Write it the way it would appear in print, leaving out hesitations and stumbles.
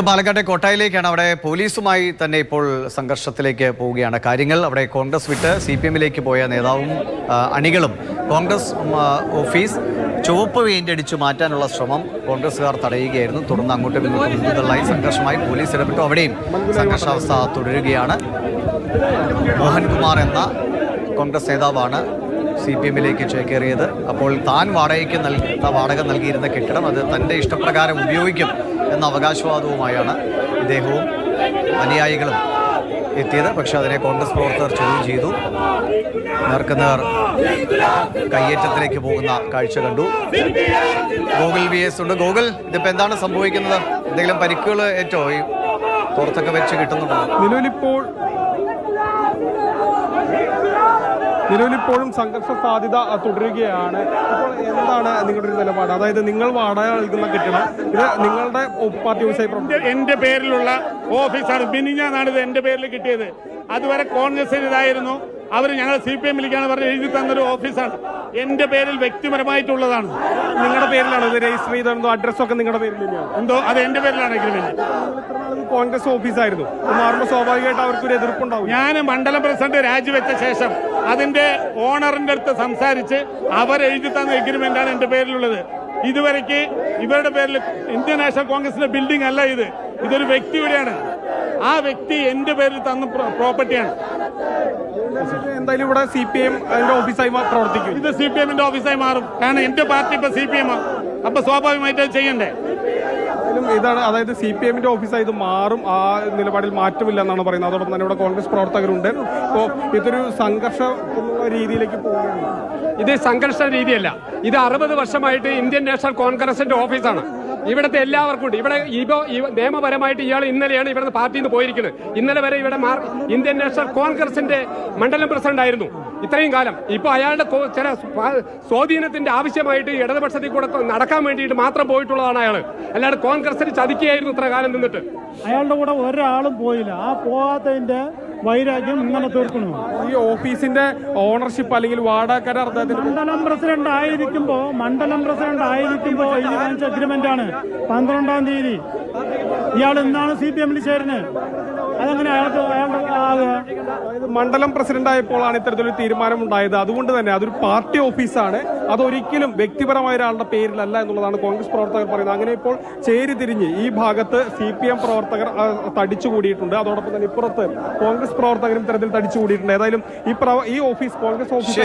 പാലക്കാട്ടെ കോട്ടായിലേക്കാണ്. അവിടെ പോലീസുമായി തന്നെ ഇപ്പോൾ സംഘർഷത്തിലേക്ക് പോവുകയാണ് കാര്യങ്ങൾ. അവിടെ കോൺഗ്രസ് വിട്ട് CPM-ലേക്ക് പോയ നേതാവും അണികളും കോൺഗ്രസ് ഓഫീസ് ചുവപ്പ് പെയിന്റ് അടിച്ചു മാറ്റാനുള്ള ശ്രമം കോൺഗ്രസുകാർ തടയുകയായിരുന്നു. തുടർന്ന് അങ്ങോട്ടും ഇങ്ങോട്ടും മുതലായി സംഘർഷമായി പോലീസ് ഇടപെട്ടു. അവിടെയും സംഘർഷാവസ്ഥ തുടരുകയാണ്. മോഹൻകുമാർ എന്ന കോൺഗ്രസ് നേതാവാണ് CPM-ലേക്ക് ചേക്കേറിയത്. അപ്പോൾ താൻ വാടക നൽകിയിരുന്ന കെട്ടിടം അത് തൻ്റെ ഇഷ്ടപ്രകാരം ഉപയോഗിക്കും എന്ന അവകാശവാദവുമായാണ് ഇദ്ദേഹവും അനുയായികളും എത്തിയത്. പക്ഷെ അതിനെ കോൺഗ്രസ് പ്രവർത്തകർ ചോദ്യം ചെയ്തു. നേർക്കുനേർ കയ്യേറ്റത്തിലേക്ക് പോകുന്ന കാഴ്ച കണ്ടു. ഗോകുൽ VS ഉണ്ട്. ഗോകുൽ, ഇതിപ്പോൾ എന്താണ് സംഭവിക്കുന്നത്? എന്തെങ്കിലും പരിക്കുകൾ ഏറ്റോ? ഈ പുറത്തൊക്കെ വെച്ച് കിട്ടുന്നുണ്ടോ? നിലവിലിപ്പോഴും സംഘർഷ സാധ്യത തുടരുകയാണ്. ഇപ്പോൾ എന്താണ് നിങ്ങളുടെ ഒരു നിലപാട്? അതായത് നിങ്ങൾ വാടക നൽകുന്ന കെട്ടിടം ഇത് നിങ്ങളുടെ പാർട്ടി ഓഫീസായി എന്റെ പേരിലുള്ള ഓഫീസാണ്. മിനിഞ്ഞാന്നാണ് ഇത് എന്റെ പേരിൽ കിട്ടിയത്. അതുവരെ കോൺഗ്രസിൻ്റെതായിരുന്നു. അവർ ഞങ്ങൾ CPM-ലേക്കാണ് പറഞ്ഞ് എഴുതി തന്നൊരു ഓഫീസാണ്. എന്റെ പേരിൽ വ്യക്തിപരമായിട്ടുള്ളതാണ്. നിങ്ങളുടെ പേരിലാണ് ഇത് രജിസ്റ്റർ ചെയ്തോ? അഡ്രസ്സൊക്കെ നിങ്ങളുടെ പേരിൽ തന്നെയാണ്? എന്തോ അത് എന്റെ പേരിലാണ് എഗ്രിമെന്റ്. കോൺഗ്രസ് ഓഫീസായിരുന്നു മാറുമ്പോൾ സ്വാഭാവികമായിട്ട് അവർക്കൊരു എതിർപ്പുണ്ടാവും. ഞാൻ മണ്ഡലം പ്രസിഡന്റ് രാജിവെച്ച ശേഷം അതിന്റെ ഓണറിന്റെ അടുത്ത് സംസാരിച്ച് അവർ എഴുതി തന്ന എഗ്രിമെന്റാണ് എന്റെ പേരിലുള്ളത്. ഇതുവരെയ്ക്ക് ഇവരുടെ പേരിൽ ഇന്ത്യൻ നാഷണൽ കോൺഗ്രസിന്റെ ബിൽഡിംഗ് അല്ല ഇത്. ഇതൊരു വ്യക്തിയുടെയാണ്. ആ വ്യക്തി എന്റെ പേരിൽ തന്ന പ്രോപ്പർട്ടിയാണ്. എന്തായാലും ഇവിടെ CPM ഓഫീസായി പ്രവർത്തിക്കും. ഇത് CPM-ന്റെ ഓഫീസായി മാറും. കാരണം എന്റെ പാർട്ടി ഇപ്പൊ CPM അപ്പൊ സ്വാഭാവികമായിട്ട് അത് ചെയ്യണ്ടേ. ഇതാണ്, അതായത് CPM-ന്റെ ഓഫീസായി ഇത് മാറും. ആ നിലപാടിൽ മാറ്റമില്ല എന്നാണ് പറയുന്നത്. അതോടൊപ്പം തന്നെ ഇവിടെ കോൺഗ്രസ് പ്രവർത്തകരുണ്ട്. അപ്പോൾ ഇതൊരു സംഘർഷ രീതിയിലേക്ക് പോവുകയാണ്. ഇത് സംഘർഷ രീതിയല്ല. ഇത് 60 വർഷമായിട്ട് ഇന്ത്യൻ നാഷണൽ കോൺഗ്രസിന്റെ ഓഫീസാണ്. ഇവിടുത്തെ എല്ലാവർക്കും ഉണ്ട്. ഇവിടെ നിയമപരമായിട്ട് ഇയാൾ ഇന്നലെയാണ് ഇവിടുന്ന് പാർട്ടിയിൽ നിന്ന് പോയിരിക്കുന്നത്. ഇന്നലെ വരെ ഇവിടെ ഇന്ത്യൻ നാഷണൽ കോൺഗ്രസിന്റെ മണ്ഡലം പ്രസിഡന്റ് ആയിരുന്നു ഇത്രയും കാലം. ഇപ്പൊ അയാളുടെ ചില സ്വാധീനത്തിന്റെ ആവശ്യമായിട്ട് ഇടതുപക്ഷത്തിൽ കൂടെ നടക്കാൻ വേണ്ടിയിട്ട് മാത്രം പോയിട്ടുള്ളതാണ് അയാൾ. അല്ലാതെ കോൺഗ്രസിന് ചതിക്കുകയായിരുന്നു ഇത്ര കാലം നിന്നിട്ട്. അയാളുടെ കൂടെ ഒരാളും പോയില്ല. ആ പോകാത്തതിന്റെ വൈരാഗ്യം ഇങ്ങനെ തീർക്കണോ? ഈ ഓഫീസിന്റെ ഓണർഷിപ്പ് അല്ലെങ്കിൽ വാടകക്കാർ മണ്ഡലം പ്രസിഡന്റ് ആയിരിക്കുമ്പോ ഈ വാങ്ങിച്ച അഗ്രിമെന്റ് ആണ് 12-ാം തീയതി. ഇയാൾ ഇന്നാണ് CPM-ൽ ചേരുന്നത്. അതെങ്ങനെ അതായത് മണ്ഡലം പ്രസിഡന്റ് ആയപ്പോഴാണ് ഇത്തരത്തിലൊരു തീരുമാനം ഉണ്ടായത്. അതുകൊണ്ട് തന്നെ അതൊരു പാർട്ടി ഓഫീസാണ്. അതൊരിക്കലും വ്യക്തിപരമായ ഒരാളുടെ പേരിലല്ല എന്നുള്ളതാണ് കോൺഗ്രസ് പ്രവർത്തകർ പറയുന്നത്. അങ്ങനെ ഇപ്പോൾ ചേരിതിരിഞ്ഞ് ഈ ഭാഗത്ത് CPM പ്രവർത്തകർ തടിച്ചുകൂടിയിട്ടുണ്ട്. അതോടൊപ്പം തന്നെ ഇപ്പുറത്ത് കോൺഗ്രസ് പ്രവർത്തകരും ഇത്തരത്തിൽ തടിച്ചുകൂടിയിട്ടുണ്ട്. ഏതായാലും ഈ ഓഫീസ് കോൺഗ്രസ് ഓഫീസ്